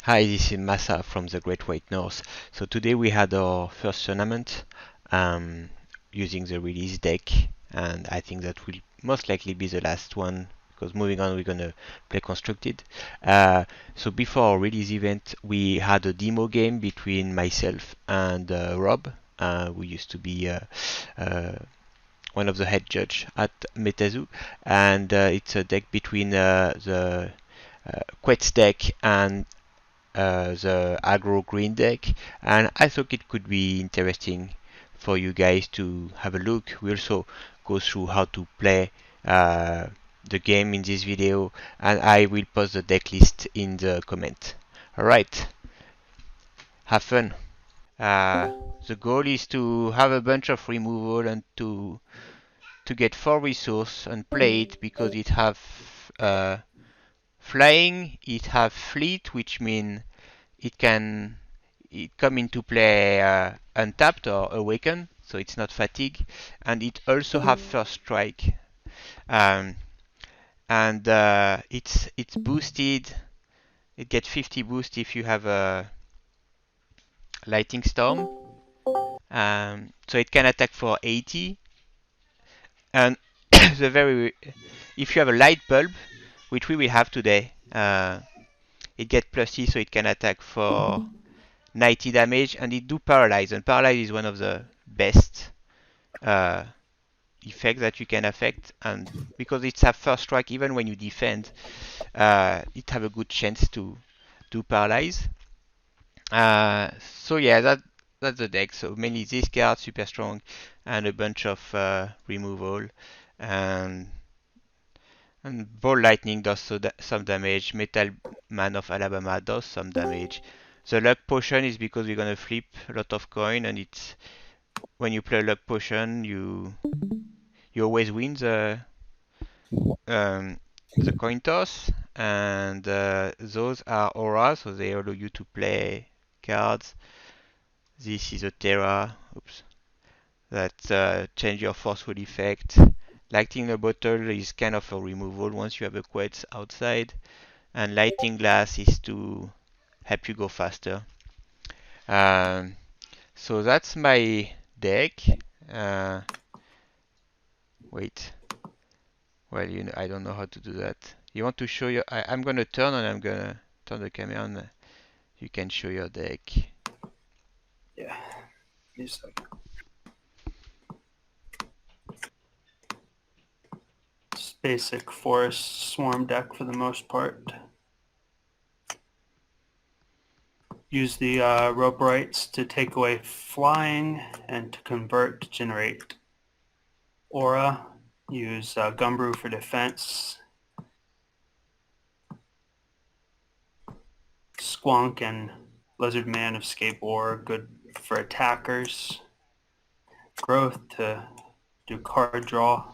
Hi, this is Massa from the Great White North. So today we had our first tournament um, using the release deck, and I think that will most likely be the last one because moving on we're gonna play constructed. So before our release event, we had a demo game between myself and Rob, who used to be uh, one of the head judge at Metazoo, and it's a deck between the Quetz deck and the aggro green deck, and I thought it could be interesting for you guys to have a look. We also go through how to play the game in this video, and I will post the deck list in the comment. Alright, have fun. Uh, the goal is to have a bunch of removal and to get 4 resource and play it because it have uh, flying, it have fleet, which means it come into play untapped or awaken, so it's not fatigue, and it also have first strike, um, and it's boosted. It gets 50 boost if you have a lightning storm, so it can attack for 80, and the very if you have a light bulb, which we will have today, it gets plus C, so it can attack for 90 damage, and it do paralyze, and paralyze is one of the best uh, effects that you can affect, and because it's a first strike, even when you defend, it have a good chance to do paralyze. So yeah, that's the deck. So mainly this card, super strong, and a bunch of removal, and Ball Lightning does some damage. Metal Man of Alabama does some damage. The Luck Potion is because we're gonna flip a lot of coin, and it's when you play Luck Potion, you always win um, the coin toss, and those are auras, so they allow you to play cards. This is a Terra, oops, that change your forceful effect. Lighting a bottle is kind of a removal once you have a Quetz outside, and lighting glass is to help you go faster. Um, so that's my deck. Uh, wait, well, I don't know how to do that. You want to show your? I'm gonna turn and I'm gonna turn the camera on. You can show your deck. Yeah. It's basic forest swarm deck for the most part. Use the Roperites to take away flying and to convert to generate aura. Use Gumberoo for defense. Squonk and Lizard Man of Skateboard, good for attackers. Growth to do card draw.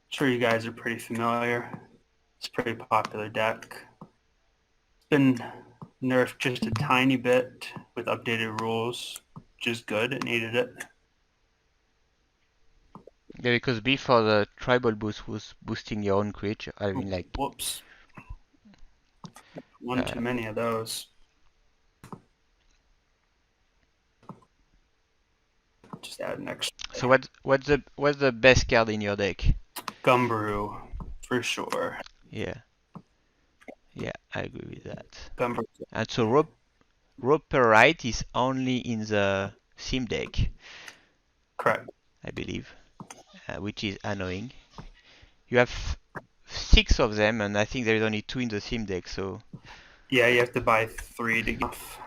Sure you guys are pretty familiar. It's a pretty popular deck. It's been nerfed just a tiny bit with updated rules, which is good. It needed it. Yeah, because before the tribal boost was boosting your own creature. I mean, like, Whoops. One too many of those. Just add an extra. so what's the best card in your deck? Gumberoo, for sure. Yeah, yeah, I agree with that. Gumberoo. And so Roperite is only in the sim deck, Correct. I believe, which is annoying. You have 6 of them, and I think there is only 2 in the sim deck. So Yeah, you have to buy 3 to get off.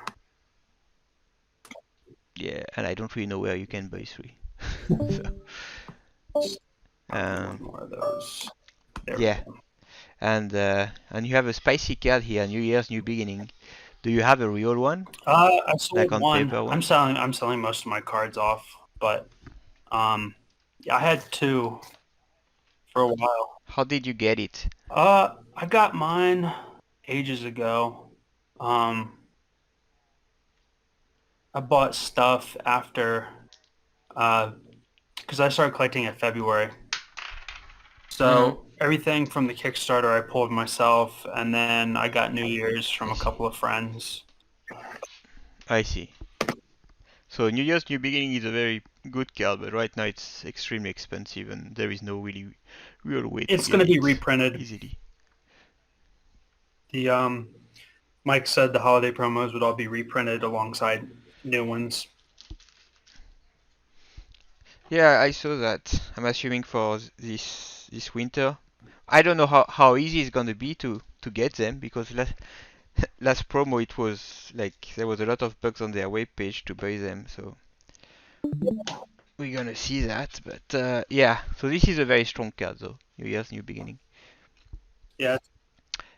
yeah, and I don't really know where you can buy 3. So One more of those. There yeah, we go. and you have a spicy card here, New Year's New Beginning. Do you have a real one, I like sold on one. paper I'm one? selling most of my cards off, but yeah, I had 2 for a while. How did you get it? I got mine ages ago. Um, I bought stuff after, because I started collecting in February. Mm-hmm. So Everything from the Kickstarter I pulled myself, and then I got New Year's from I a see. couple of friends. I see. So New Year's New Beginning is a very good card, but right now it's extremely expensive and there is no really real way to It's get going to be it reprinted. easily. The Mike said the holiday promos would all be reprinted alongside new ones. Yeah, I saw that. I'm assuming for this winter. I don't know how easy it's gonna be to get them because last promo it was like there was a lot of bugs on their web page to buy them. So we're gonna see that. But yeah, so this is a very strong card though. New Year's New Beginning. Yeah.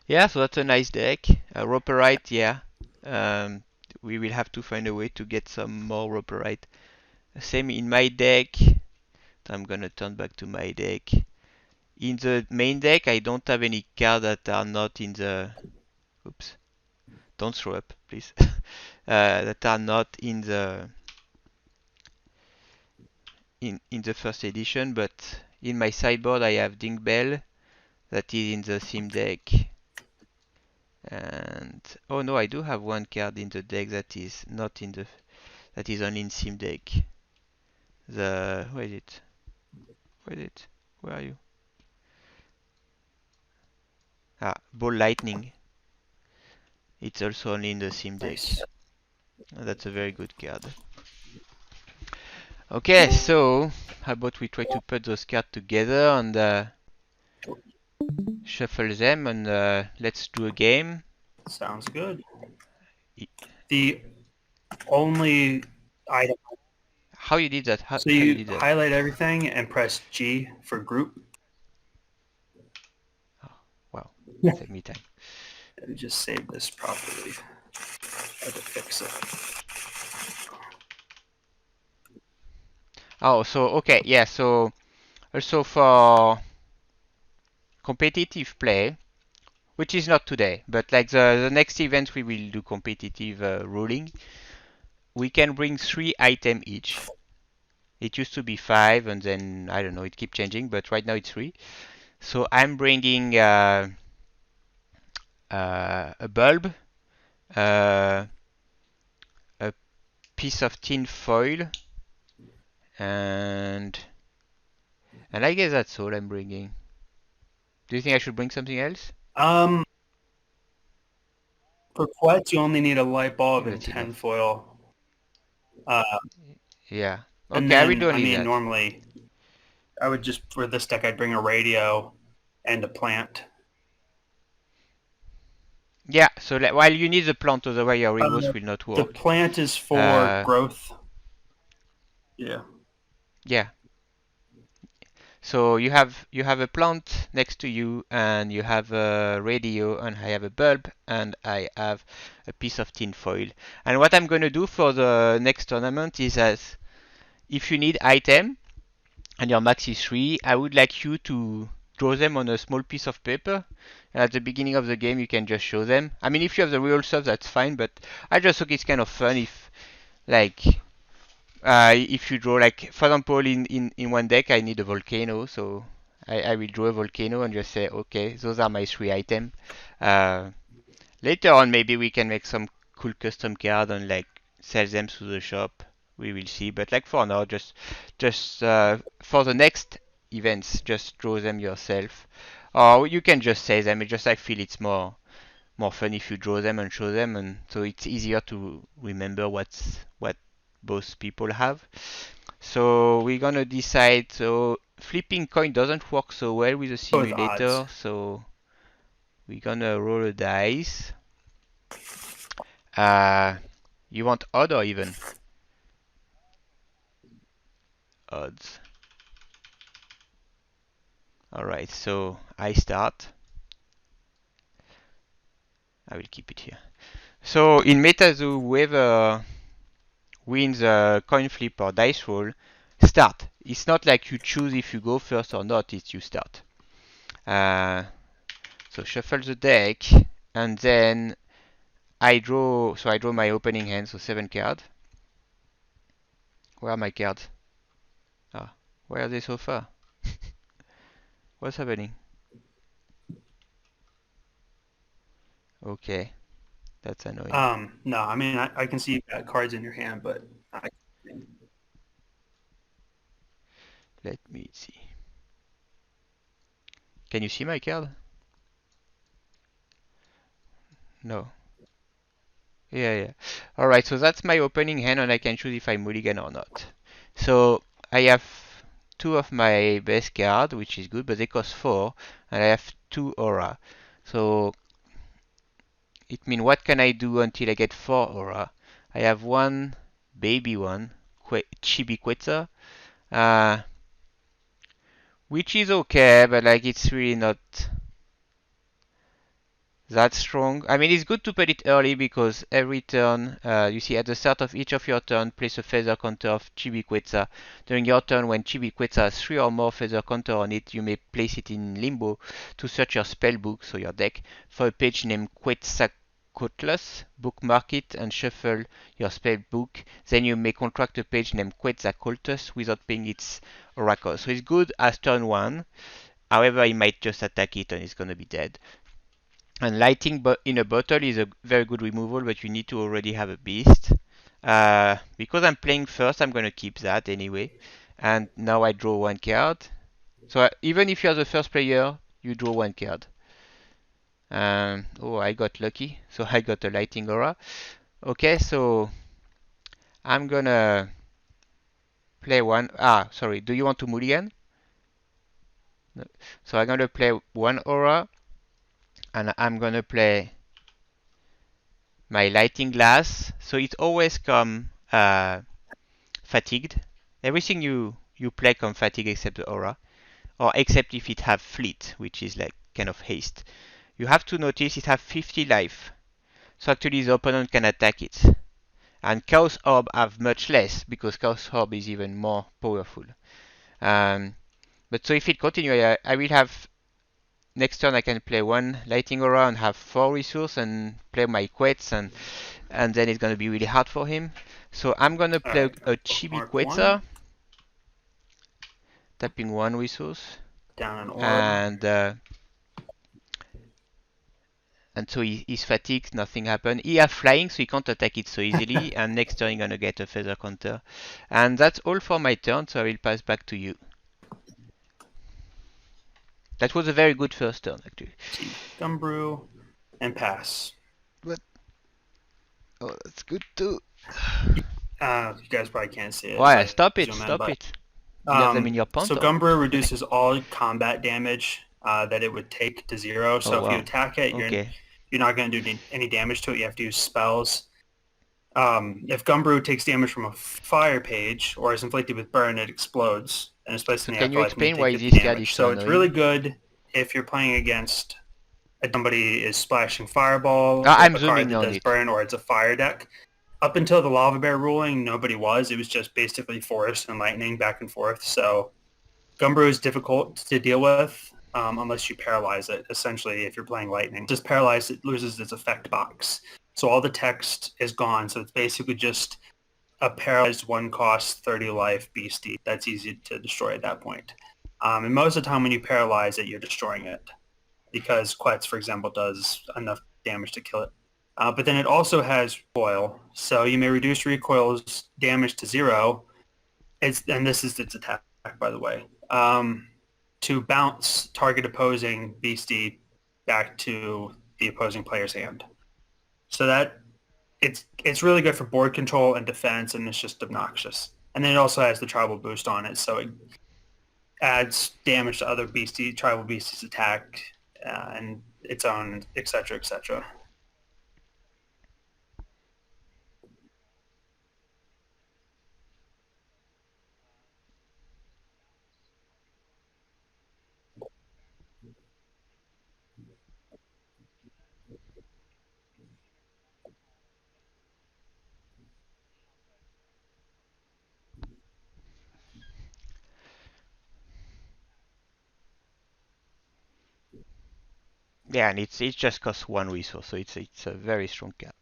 Yeah, so that's a nice deck. Roperite, yeah. Um, we will have to find a way to get some more Roperite. Same in my deck. I'm gonna turn back to my deck. In the main deck, I don't have any cards that are not in the. Oops! Don't throw up, please. That are not in the first edition, but in my sideboard I have Dingbell that is in the theme deck. And oh no, I do have one card in the deck that is not in the that is only in theme deck. Where is it? Where is it? Where are you? Ah, Ball Lightning. It's also only in the theme deck. Nice. That's a very good card. Okay, so how about we try to put those cards together and shuffle them and let's do a game. Sounds good. Y- The only item. How you did that? So How you you did that? highlight everything and press G for group. Oh, wow, Yeah. save me time. Let me just save this properly. I had to fix it. Oh, so okay, yeah. So also for competitive play, which is not today, but like the next event we will do competitive ruling. We can bring 3 items each. It used to be 5, and then I don't know, it keeps changing, but right now it's 3. So I'm bringing a bulb, uh, a piece of tin foil, and I guess that's all I'm bringing. Do you think I should bring something else? Um, for Quetz, you only need a light I bulb think and that's enough. tinfoil. Uh, Yeah. and Okay, I will then, do I only mean, that. normally I would just, for this deck, I'd bring a radio and a plant. Yeah, so while you need the plant, otherwise your Uh, reverse will not the work. plant is for Uh, growth. Yeah. yeah. So you have a plant next to you, and you have a radio, and I have a bulb, and I have a piece of tin foil. And what I'm going to do for the next tournament is as if you need item and your max is 3, I would like you to draw them on a small piece of paper. And at the beginning of the game, you can just show them. I mean, if you have the real stuff, that's fine, but I just think it's kind of fun if, like, if you draw, like, for example, in one deck, I need a volcano, so I will draw a volcano and just say, okay, those are my 3 items. Uh, Later on, maybe we can make some cool custom card and like sell them to the shop. We will see. But like for now, just for the next events, just draw them yourself. Or you can just say them. It just I feel it's more fun if you draw them and show them, and so it's easier to remember what both people have. So we're gonna decide. So flipping coin doesn't work so well with the Go with odds. simulator, so we're gonna roll a dice. Uh, you want odd or even? Odds. Alright, so I start. I will keep it here. So in Metazoo, whoever wins a coin flip or dice roll, start. It's not like you choose if you go first or not, it's you start. Uh, so shuffle the deck, and then I draw. So I draw my opening hand, so 7 cards. Where are my cards? Ah, where are they so far? What's happening? Okay, that's annoying. No, I mean, I can see you've got cards in your hand, but I, Let me see. Can you see my card? No. Yeah, yeah. Alright, so that's my opening hand and I can choose if I mulligan or not. So I have two of my best cards, which is good, but they cost 4, and I have 2 aura. So it means what can I do until I get 4 aura? I have one baby one, Chibi Quetza, uh, which is okay, but like it's really not that's strong. I mean, it's good to put it early because every turn, you see at the start of each of your turn, place a feather counter of Chibi Quetza. During your turn, when Chibi Quetza has 3 or more feather counter on it, you may place it in limbo to search your spellbook, so your deck, for a page named Quetzalcoatlus. Bookmark it and shuffle your spellbook. Then you may contract a page named Quetzalcoatlus without paying its oracle. So it's good as turn 1. However, he might just attack it and it's gonna be dead. And lighting in a bottle is a very good removal, but you need to already have a beast. Because I'm playing first, I'm going to keep that anyway. And now I draw one card. So even if you're the first player, you draw one card. Oh, I got lucky. So I got a lighting aura. Okay, so I'm gonna play one. Ah, sorry. Do you want to mulligan? No. So I'm gonna play one aura, and I'm gonna play my lighting glass. So it always come fatigued. Everything you play come fatigued except the aura, or except if it have fleet, which is like kind of haste. You have to notice it have 50 life, so actually the opponent can attack it. And Chaos Orb have much less because Chaos Orb is even more powerful. Um, but so if it continue, I will have next turn I can play one Lighting Aura and have 4 resource and play my Quetz, and then it's gonna be really hard for him. So I'm gonna all play right, a Chibi bookmark one, Quetza, tapping 1 resource, down an aura. and so he's fatigued, nothing happened. He has flying, so he can't attack it so easily, and next turn he's gonna get a feather counter. And that's all for my turn, so I will pass back to you. That was a very good first turn, actually. See, Gumberoo, and pass. But oh, that's good too. You guys probably can't see it if Why? I Stop it! zoom in, Stop but it! You have them in your so ponton. Gumberoo reduces all combat damage that it would take to 0. Oh So if you wow. attack it, Okay. you're not going to do any damage to it. You have to use spells. If Gumberoo takes damage from a fire page or is inflicted with burn, it explodes and is placed So in the can you afterlife, and you explain take why 50 this card is damage. so So it's really annoying? good if you're playing against somebody is splashing fireball Ah, with I'm a card zooming that on does it. burn, or it's a fire deck. Up until the lava bear ruling, nobody was. It was just basically forest and lightning back and forth. So Gumberoo is difficult to deal with unless you paralyze it. Essentially, if you're playing lightning, just paralyze it loses its effect box. So all the text is gone. So it's basically just a paralyzed one cost 30 life beastie that's easy to destroy at that point. And most of the time when you paralyze it, you're destroying it because Quetz, for example, does enough damage to kill it. But then it also has recoil, so you may reduce recoil's damage to 0. And this is its attack, by the way, to bounce target opposing beastie back to the opposing player's hand. So that it's really good for board control and defense, and it's just obnoxious. And then it also has the tribal boost on it, so it adds damage to other tribal beasties' attack and its own, etc., etc. Yeah, and it just costs 1 resource, so it's a very strong card.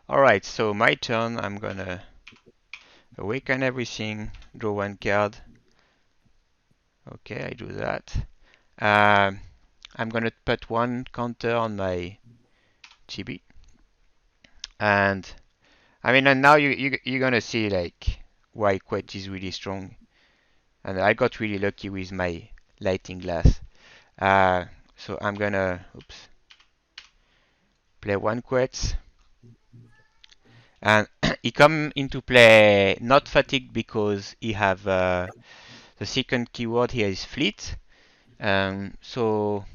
Alright, so my turn, I'm gonna awaken everything, draw 1 card. Okay, I do that. I'm gonna put 1 counter on my Chibi. And I mean, and now you're gonna see like why Quetz is really strong. And I got really lucky with my lighting glass. So I'm gonna, oops, play one Quetz. And he come into play not fatigued because he have the second keyword here is fleet. So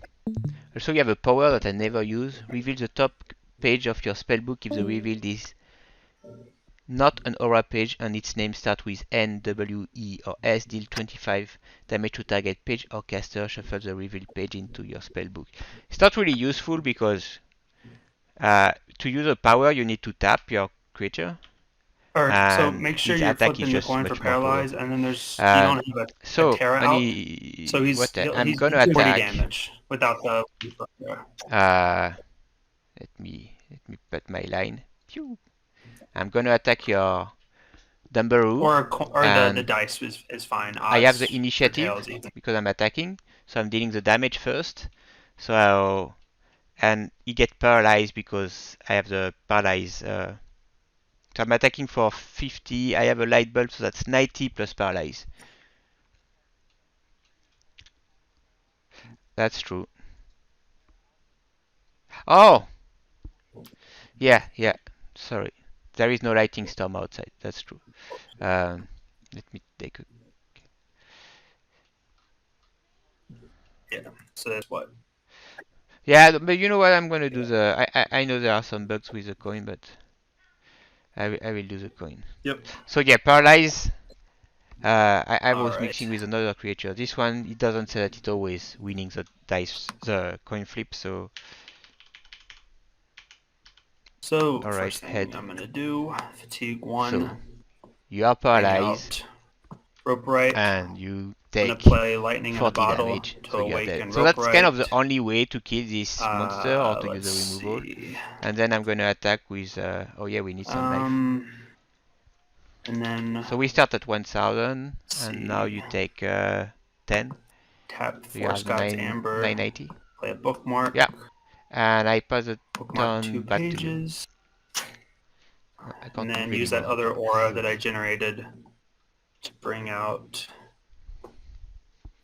also you have a power that I never use. Reveal the top page of your spellbook if the revealed is not an aura page and its name starts with N, W, E, or S. Deal 25 damage to target page or caster. Shuffle the revealed page into your spellbook. It's not really useful because to use a power you need to tap your creature, So and make sure his you're attack is flipping the just coin for much more Paralyze, powerful. and then there's you Um, don't have a so Terra out. So he's I'm he's gonna 40 attack. damage without the. Let me put my line. Phew. I'm gonna attack your Gumberoo, Or the and dice is fine. I have the Odds for initiative tails even. because I'm attacking, so I'm dealing the damage first. And he get paralyzed because I have the paralyze. So I'm attacking for 50. I have a light bulb, so that's 90 plus paralyze. That's true. Oh, yeah. Sorry, there is no lightning storm outside. That's true. Um, Let me take a. Yeah. So that's what. Yeah, but you know what? I'm gonna do the. I know there are some bugs with the coin, but I will do the coin. Yep. So yeah, paralyze. I All was right. mixing with another creature. This one, it doesn't say that it's always winning the coin flip. So So all right, first thing head. I'm gonna do fatigue So one. you are Bring paralyzed, out Roperite. and you I'm gonna take play lightning in a 40 bottle damage. to So you are dead. awaken So that's kind of the Roperite. only way to kill this monster or to use Let's a removal. see. And then I'm gonna attack with. Oh yeah, we need some life. And then So we start at 1000, let's and now see. you take 10. Tap So you Force have the God's Amber. 990. Play a bookmark. Yeah, and I pass the Bookmark two turn back to you. pages. I And can't move then use that anymore. other aura that I generated to bring out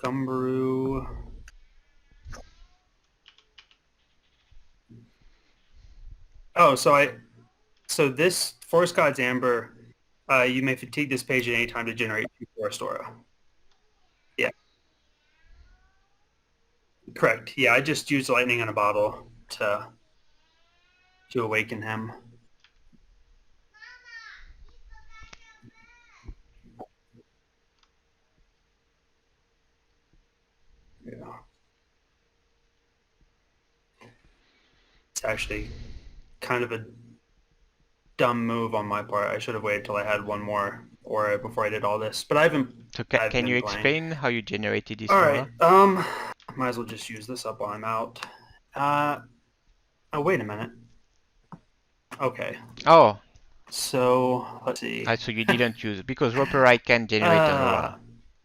Gumberoo. Oh, so this Forest God's Amber, you may fatigue this page at any time to generate two Forest Aura. Yeah, correct. Yeah, I just used lightning in a bottle to awaken him. Yeah. It's actually kind of a dumb move on my part. I should have waited till I had one more aura before I did all this. But So I've can you been playing. explain how you generated this All right. aura? Might as well just use this up while I'm out. Oh, wait a minute. Okay. Oh, So let's see. so you didn't use it because Roperite can generate an Uh, aura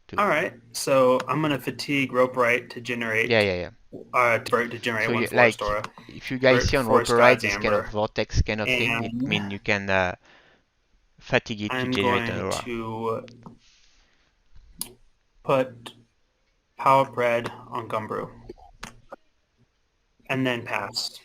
too. all right. So I'm gonna fatigue Roperite to Yeah, generate yeah, yeah. to generate So one you forest like aura, if you guys see on forest Roperite god's this kind of amber, vortex kind of thing, it and means you can fatigue it to I'm generate an going aura. to put power bread on Gumberoo and then pass.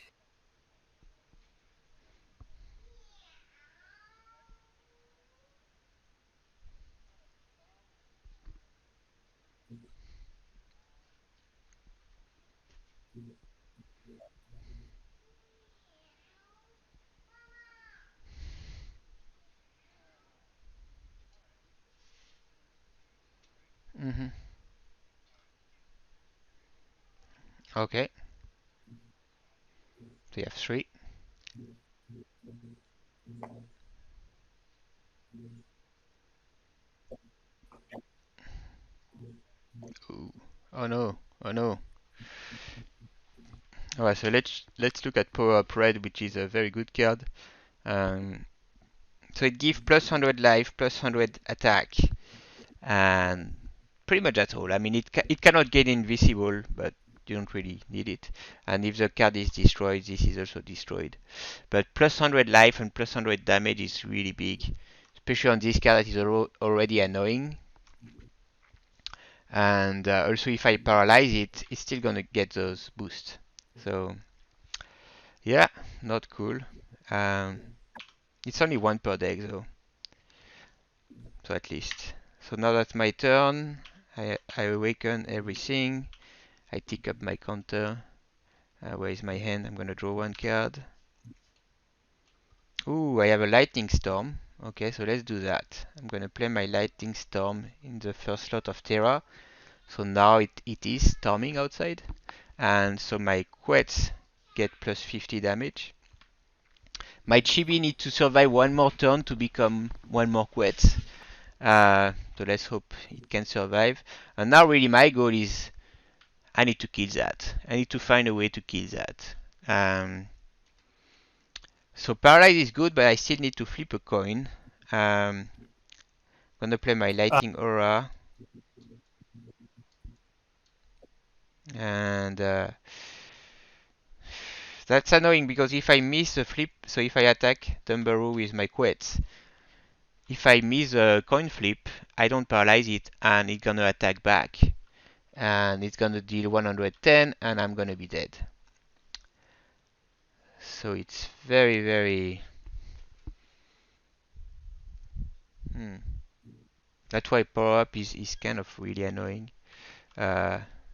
Mm-hmm. Okay. So you have 3. Ooh. Oh no. Oh no. Alright, so let's look at Power Up Red, which is a very good card. Um, so it gives plus 100 life, plus 100 attack, and pretty much that's all. I mean, it cannot get invisible, but you don't really need it. And if the card is destroyed, this is also destroyed. But plus 100 life and plus 100 damage is really big, especially on this card that is already annoying. And also if I paralyze it, it's still gonna get those boosts. So yeah, not cool. It's only one per deck though, so at least. So now that's my turn. I awaken everything. I tick up my counter. Where is my hand? I'm gonna draw one card. Ooh, I have a lightning storm. Okay, so let's do that. I'm gonna play my lightning storm in the first slot of Terra. So now it is storming outside. And so my Quetz get plus 50 damage. My Chibi need to survive one more turn to become one more Quetz. So let's hope it can survive. And now really my goal is I need to kill that. I need to find a way to kill that. So Paralyze is good, but I still need to flip a coin. I'm gonna play my Lightning Aura. And that's annoying because if I miss the flip, so if I attack Gumberoo with my Quetz, if I miss a coin flip, I don't paralyze it and it's gonna attack back. And it's gonna deal 110 and I'm gonna be dead. So it's very, very... That's why power up is kind of really annoying.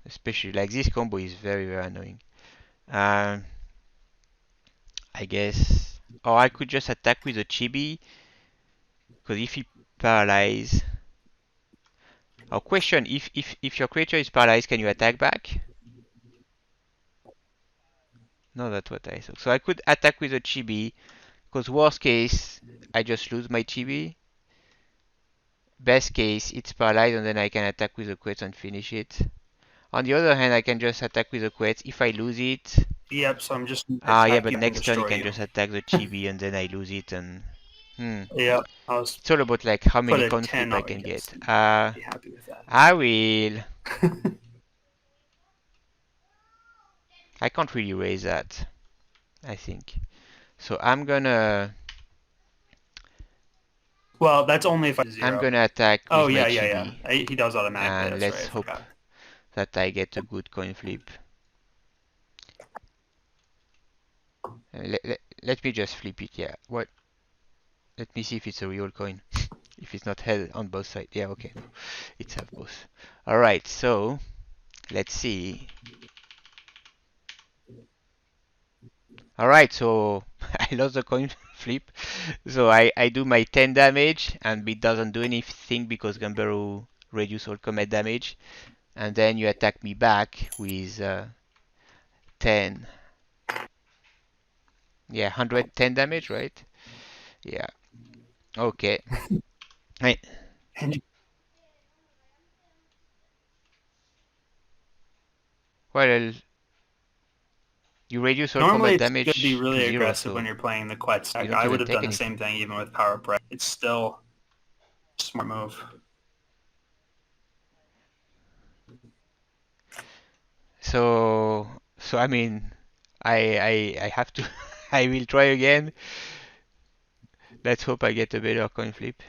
Especially like this combo is very, very annoying. I guess... Or I could just attack with a Chibi. Because if he paralyze... Our question, if your creature is paralyzed, can you attack back? No, that's what I thought. So I could attack with a Chibi, because worst case, I just lose my Chibi. Best case, it's paralyzed and then I can attack with a Quetz and finish it. On the other hand, I can just attack with a Quetz. If I lose it... Yep, so I'm just yeah, but attacking and next turn you destroy can you. just attack the Chibi and then I lose it and... Yeah, It's all about like how many put a coin 10 flip I on can yes. get. Be happy with that. I will. I can't really raise that, I think. So I'm gonna... Well, that's only if I zero. I'm gonna attack with Oh, my yeah, Chibi. He does automatically, And that's let's right, I hope forgot. that I get a good coin flip. Let me just flip it, yeah. What? Let me see if it's a real coin. If it's not held on both sides. Yeah, okay, no. It's have both. Alright, so let's see. Alright, so I lost the coin flip. So I do my 10 damage and it doesn't do anything because Gumberoo reduce all combat damage. And then you attack me back with 10. Yeah, 110 damage, right? Yeah. Okay. Right. Well, you reduce all Normally, combat it's good to be damage to really 0, aggressive when so you're playing the Quetz you deck. don't I would even have take done the anything. same thing even with Paralyze. It's still a smart move. So I mean, I have to. I will try again. Let's hope I get a better coin flip.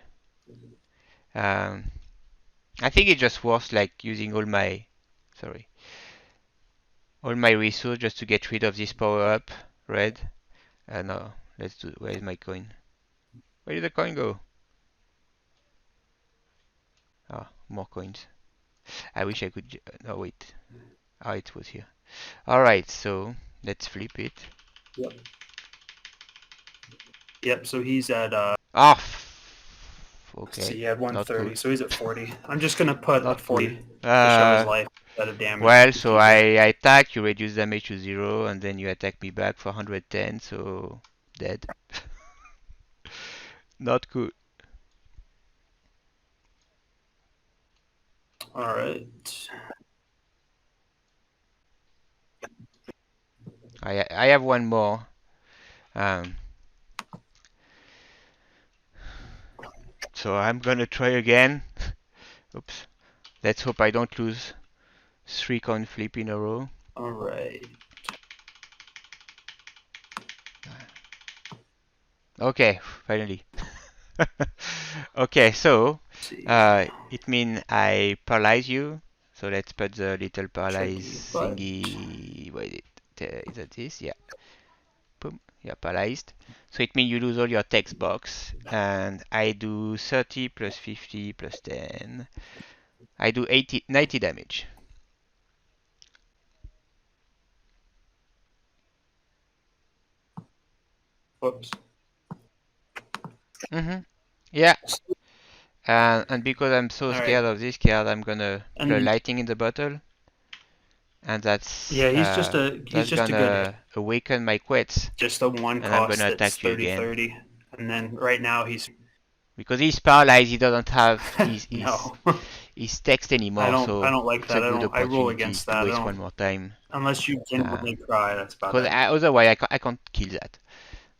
I think it's just worth like using all my, all my resources just to get rid of this power up. Red. No, let's do. Where is my coin? Where did the coin go? Ah, more coins. I wish I could. No, wait. Ah, it was here. All right, so let's flip it. Yep. Yep. So he's at. Ah, okay. So he had Not 130. cool. So he's at 40. I'm just gonna put a Not 40 cool. to show his life instead of damage. Well, so I attack, you reduce damage to 0, and then you attack me back for 110, so dead. Not cool. All right. I have one more. So I'm gonna try again. Oops. Let's hope I don't lose 3 coin flip in a row. All right. Okay, finally. Okay, so Let's see. it means I paralyze you. So let's put the little paralyze Tricky, but thingy. What is it? Is that this? Yeah. Boom. You're paralyzed. So it means you lose all your text box. And I do 30 plus 50 plus 10. I do 90 damage. whoops. Mm-hmm. Yeah. And because I'm so All right. scared of this card, I'm gonna play And lightning in the bottle. And yeah, he's that's just a good, gonna awaken my Quetz. just a one And I'm cost gonna that's attack you 30 again. 30. And then right now he's Because he's paralyzed, he doesn't have no. his text I anymore, don't I so don't like it's a that. good I rule opportunity against to that. I waste don't one more time. unless you genuinely cry, that's about Because it. otherwise I can't kill that.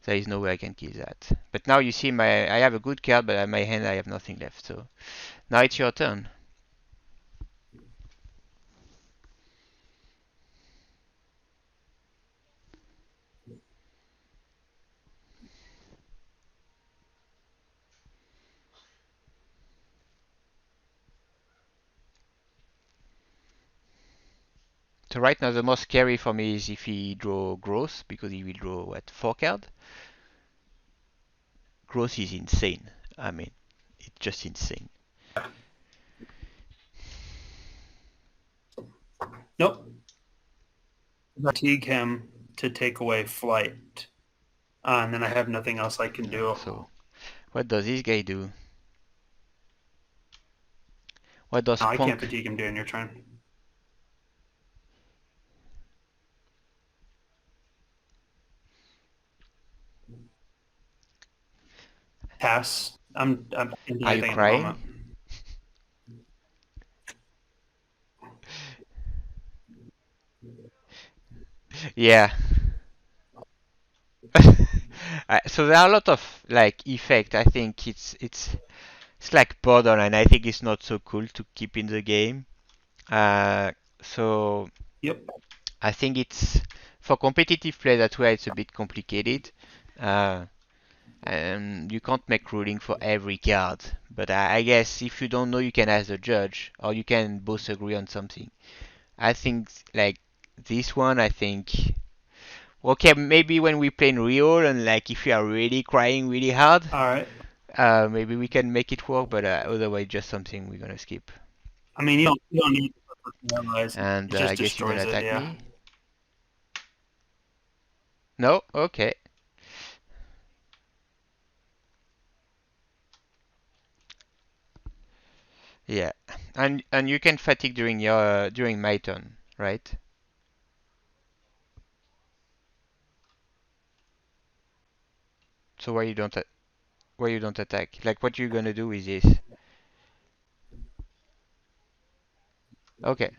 There is no way I can kill that. But now you see I have a good card, but in my hand I have nothing left. So now it's your turn. So right now the most scary for me is if he draw growth, because he will draw what, 4 cards? Growth is insane. I mean, it's just insane. Nope. Fatigue him to take away flight. And then I have nothing else I can do. So what does this guy do? What does No, I can't Squonk? fatigue him during your turn. Pass. I'm thinking Are you anything at the crying? moment. Yeah. So there are a lot of like effect. I think it's like borderline. I think it's not so cool to keep in the game. So Yep. I think it's for competitive play. That's where it's a bit complicated. Uh, and you can't make ruling for every card. But I guess if you don't know, you can ask the judge, or you can both agree on something. I think like this one. I think okay, maybe when we play in real and like if you are really crying really hard, All right. maybe we can make it work. But otherwise, just something we're gonna skip. I mean, you don't need to Paralyze. And It just I guess you're gonna destroys it. attack Yeah. me. No, okay. Yeah, and you can fatigue during my turn, right? So why you don't attack? Like what you gonna do with this? Okay,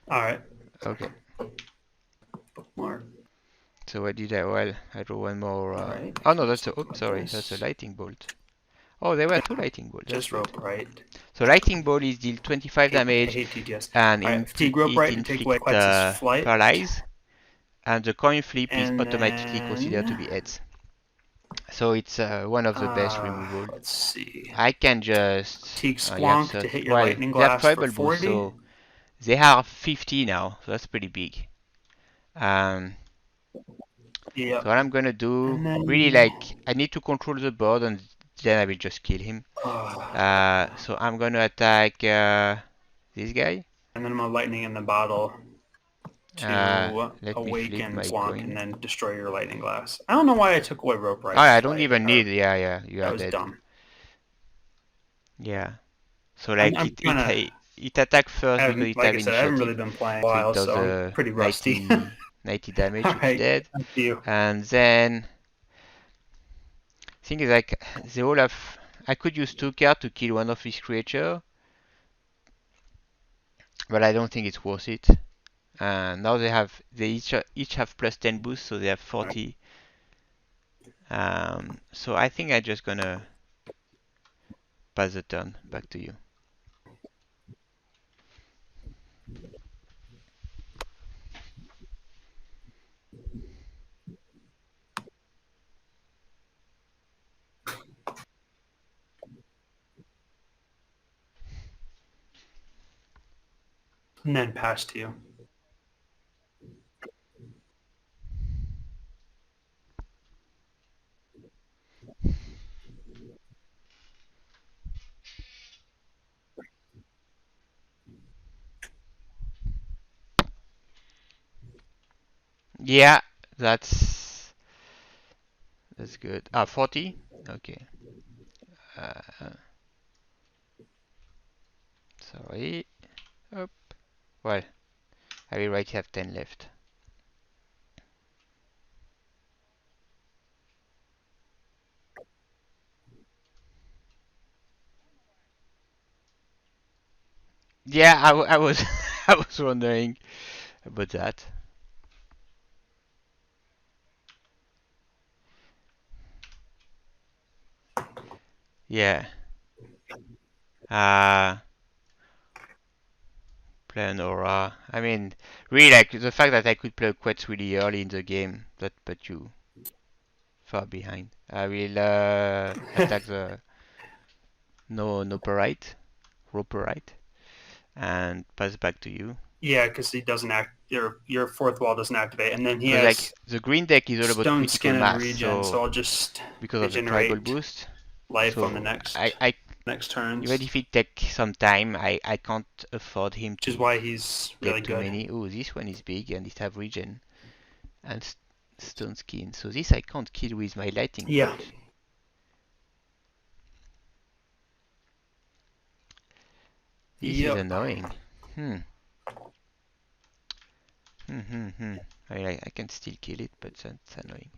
All right. okay. Bookmark. So what did I? Well, I draw one more. All right. Oh no, that's a. Oops, sorry, that's a Quetzalcoatlus. lightning bolt. Oh, there were two lightning bolts. That's Just good. Roperite. So lightning bolt is deal 25 I damage hate TTS. and All right. Fatigue Roperite it to take away inflict Quetz's flight. paralyze, and the coin flip is And automatically considered to then be heads. So it's one of the best removal. let's see. I can just Fatigue you have Squonk to 30. hit your Well, lightning they have glass for tribal boost, 40. so they are 50 now. So that's pretty big. Um, Yep. so what I'm gonna do, And then really like, I need to control the board and then I will just kill him. So I'm gonna attack this guy. and then I'm gonna lightning in the bottle Uh, to Let me flip awaken my Squonk and coin. then destroy your lightning glass. I don't know why I took away Rope Oh, I Rights. don't Like even need. Yeah, yeah, you that are was dead. dumb. Yeah. So like I'm kind of it attack first because haven't it like have I said I haven't really initiative. been playing a So it while, does so I'm pretty rusty. 90 damage. All It's right, dead. thank you. And then thing is like they all have. I could use 2 cards to kill one of his creature, but I don't think it's worth it. Now they each have plus 10 boost, so they have 40. So I think I'm just gonna pass the turn back to you. and then pass to you. Yeah, that's good. 40? Okay. Uh, sorry. Up. Well, I will write have 10 left. Yeah, I was I was wondering about that. Yeah. Uh Play an aura. I mean, really, like the fact that I could play Quetz really early in the game that put you far behind. I will attack the Roperite, and pass back to you. Yeah, because he doesn't act. Your fourth wall doesn't activate, and then he Because like has the green deck is all about stone critical skin and mass, regen. So so I'll just because of the tribal regenerate boost. life on the So next even turns, if it takes some time, I can't afford him which is to why he's really get too good. many. Oh, this one is big and it have regen and stone skin. So this I can't kill with my lightning Yeah. bolt. This is Yep. annoying. Hmm. I mean, I can still kill it, but that's annoying.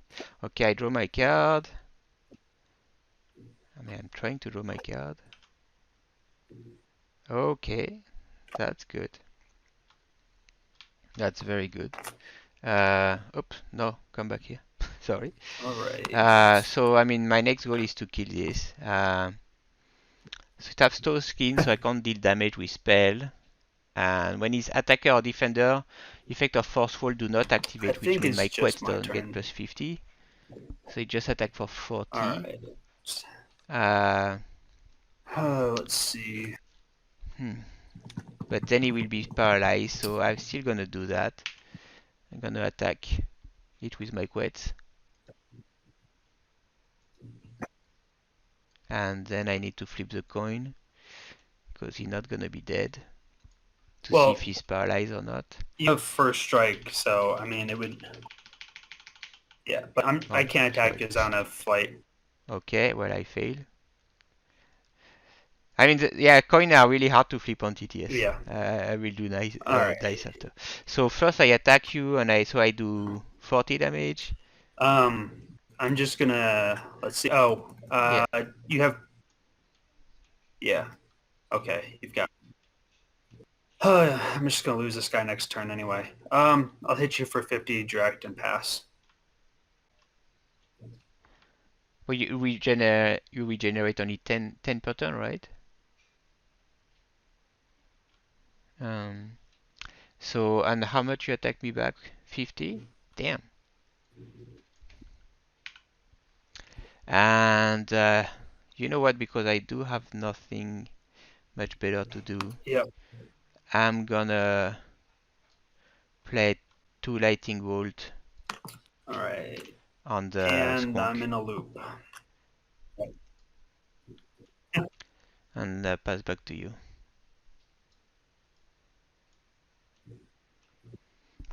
Okay, I draw my card. I mean, I'm trying to draw my card. Okay, that's good. That's very good. Oops, no, come back here. Sorry. All right. So, I mean, my next goal is to kill this. So it has stone skin, so I can't deal damage with spell. And when he's attacker or defender, effect of forceful do not I activate, which think means it's my just quest my doesn't get turn. plus 50. So it just attack for All 40. right. Uh, Let's see. but then he will be paralyzed, so I'm still gonna do that. I'm gonna attack it with my quets. And then I need to flip the coin, because he's not gonna be dead, to see if Well, he's paralyzed or not. you have first strike, so I mean it would. Yeah, but I Oh, can't attack sorry. because I don't have flight. Okay, well I fail. I mean, yeah, coin are really hard to flip on TTS. Yeah. I will do nice All right. dice after. So first I attack you, and I do 40 damage. I'm just gonna let's see. Oh, Yeah. you have. Yeah. Okay, you've got. I'm just gonna lose this guy next turn anyway. I'll hit you for 50 direct and pass. Well, you regenerate only 10 per turn, right? Um. So and how much you attack me back? 50? Damn. And you know what? Because I do have nothing much better to do, Yep. I'm gonna play 2 lightning bolt All right. on the And I'm Squonk in a loop. and pass back to you.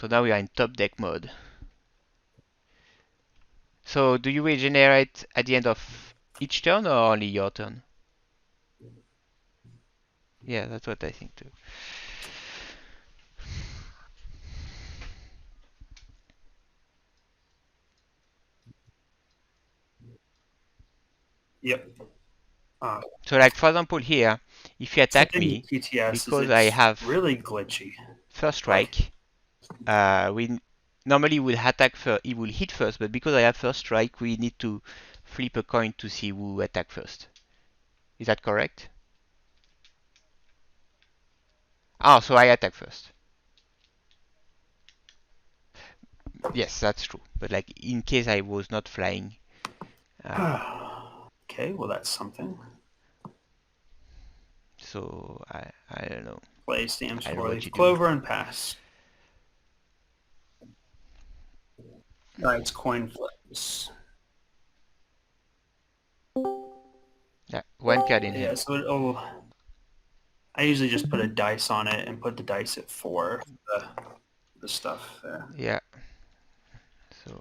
So now we are in top deck mode. So do you regenerate at the end of each turn or only your turn? Yeah, that's what I think too. Yep. So like for example here, if you attack Something me, with TTS is because I it's have really glitchy. first Like, strike, we normally would attack first, he will hit first, but because I have first strike, we need to flip a coin to see who attack first. Is that correct? Oh, so I attack first. Yes, that's true. But like in case I was not flying, okay, well that's something. so I don't know. Play stamps I don't know for what leaf you do. clover and pass. Alright, it's coin flips. Yeah, one card in Yeah, hand. so I usually just put a dice on it and put the dice at 4. The stuff there. Yeah. So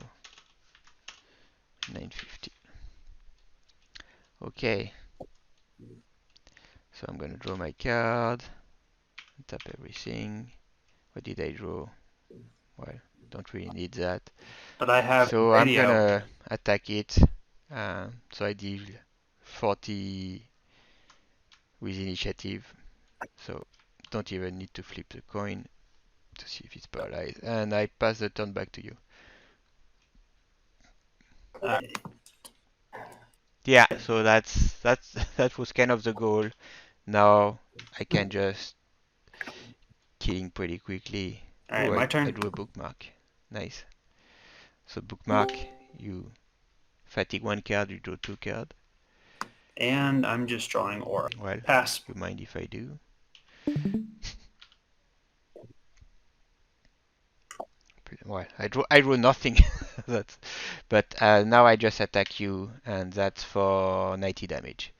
950. Okay. So I'm gonna draw my card. Tap everything. What did I draw? Well, don't really need that. But I have So I'm radio. gonna attack it. So I deal 40 with initiative. So don't even need to flip the coin to see if it's paralyzed. And I pass the turn back to you. Yeah, so that was kind of the goal. Now I can just killing pretty quickly. Alright, Oh, my I turn. drew a bookmark. Nice. So bookmark, you fatigue one card, you draw two cards. And I'm just drawing aura. Well, Pass. you mind if I do? Well, I drew nothing. That's, but now I just attack you, and that's for 90 damage.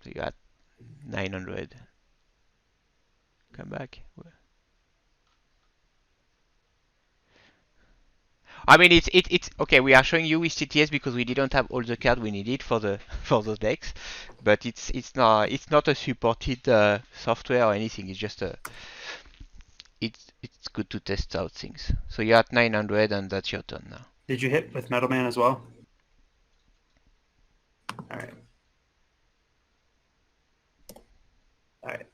So you got 900. Come back. I mean, it's okay. We are showing you with CTS because we didn't have all the cards we needed for the for those decks, but it's not a supported software or anything. It's just a it's good to test out things. So you're at 900, and that's your turn now. Did you hit with Metal Man as well? Alright. Alright.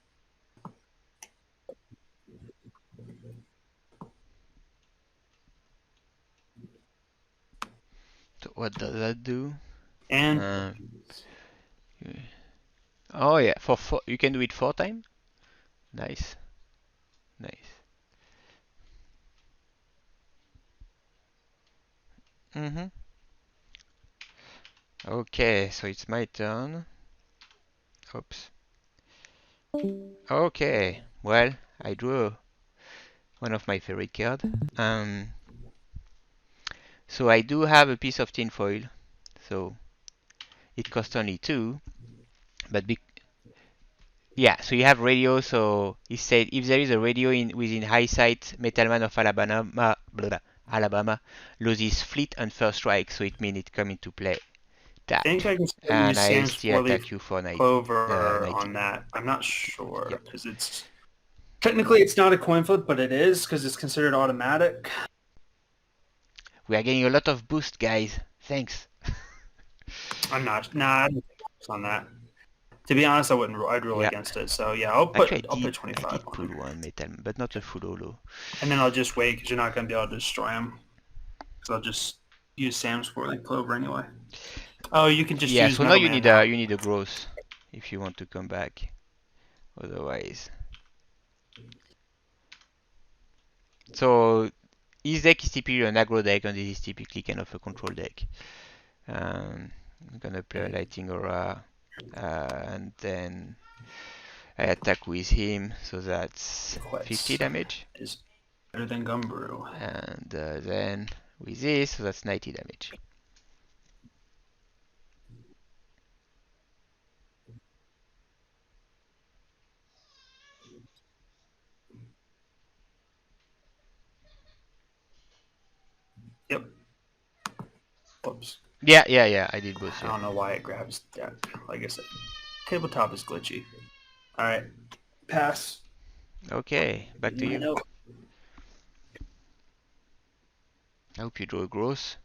So what does that do? And Uh, oh yeah, for four, you can do it 4 times. Nice, nice. Mhm. Okay, so it's my turn. Oops. Okay. Well, I drew one of my favorite cards. So I do have a piece of tinfoil. So it costs only 2. But yeah, so you have radio. So he said if there is a radio within high sight, Metalman of Alabama loses fleet and first strike. So it means it come into play. I Tap. think I can still And use I Sam's still 4-leaf attack you for 90. clover 90. on that. I'm not Yeah. sure because it's technically it's not a coin flip, but it is because it's considered automatic. We are getting a lot of boost, guys. Thanks. I'm not. Nah, I don't think it's on that. To be honest, I wouldn't. I'd rule Yeah. against it. So yeah, I'll Actually, put I 25 did on pull him, one metal, but not a full holo. and then I'll just wait because you're not going to be able to destroy him. Because I'll just use Sam's 4-leaf clover anyway. Oh, you can just Yeah. use So now Metal Man now. you need a growth if you want to come back. Otherwise, so his deck is typically an aggro deck, and this is typically kind of a control deck. I'm gonna play a Lightning Aura, and then I attack with him, so that's 50 Quetza damage. is better than Gumberoo. And then with this, so that's 90 damage. Yep. Whoops. Yeah, I did both, I yeah. don't know why it grabs deck. Like I said, tabletop is glitchy. All right, pass. Okay, back to I you. know. I hope you draw a growth.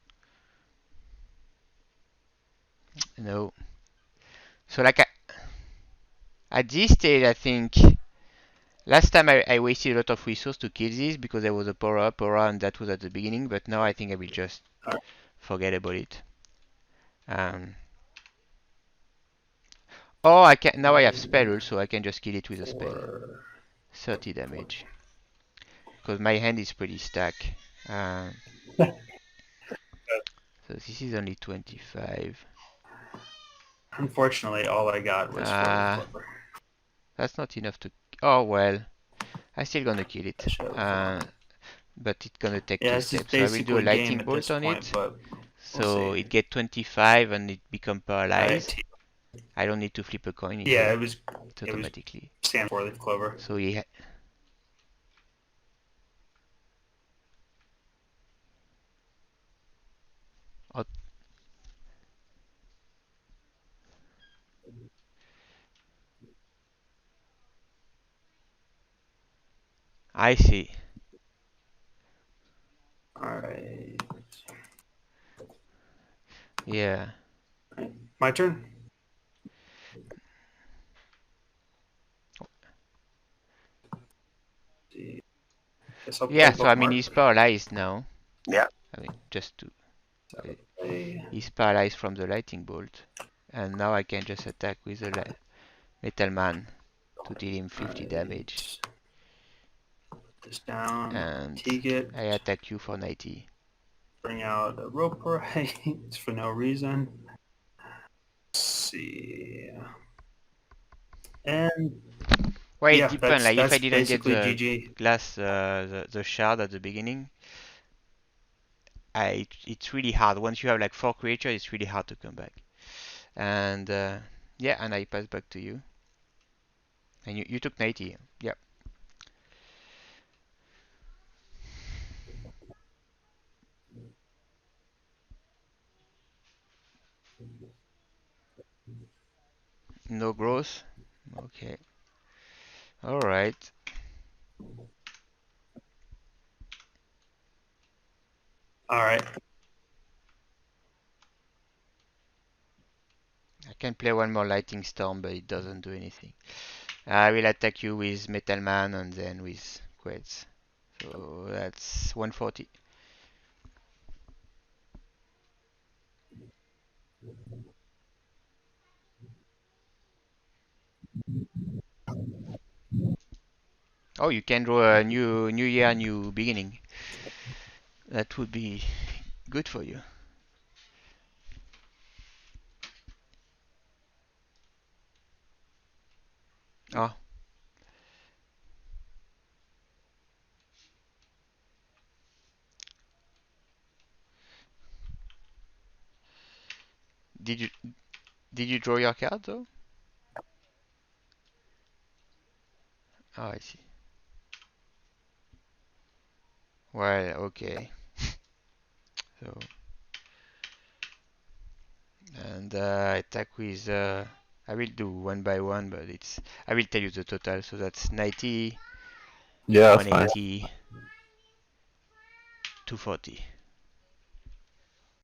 No. So like at this stage, I think last time I wasted a lot of resources to kill this because there was a power up, aura, and that was at the beginning. But now I think I will just forget about it. Um, oh, I can now I have spell, so I can just kill it with a spell. 30 damage. Because my hand is pretty stacked. So this is only 25. Unfortunately, all I got was 4-leaf clover. That's not enough to. Oh well, I still gonna kill it. Show. But it's gonna take Yeah, two it's just steps. So I will do a basically game lightning at this bolt on point, it. but we'll So see. it get 25 and it become All paralyzed. right. I don't need to flip a coin Yeah, either. It's it was automatically. stand for leaf clover. So he. Oh, I see. All right. Yeah. My turn. Guess I'll play Yeah. So I mean, bookmark. he's paralyzed now. Yeah. I mean, just to. Play. He's paralyzed from the lightning bolt, and now I can just attack with the metal man to deal him 50 damage. Right. Put this down. And Fatigue it. I attack you for 90. Bring out a Roperites for no reason. Let's see. And Well, it yeah, depends. Like if I that's didn't get basically the GG. glass, the shard at the beginning, it's really hard. Once you have like 4 creatures, it's really hard to come back. And yeah, and I pass back to you. And you took 90. Yep. No growth. Okay. All right. All right. I can play one more lightning storm, but it doesn't do anything. I will attack you with Metal Man and then with Quetz. So that's 140. Oh, you can draw a new year, new beginning. That would be good for you. Oh, did you did you draw your card though? Oh, I see. Well, okay. So and attack with. I will do one by one, but it's. I will tell you the total. So that's 90, Yeah, that's fine. 180, 240.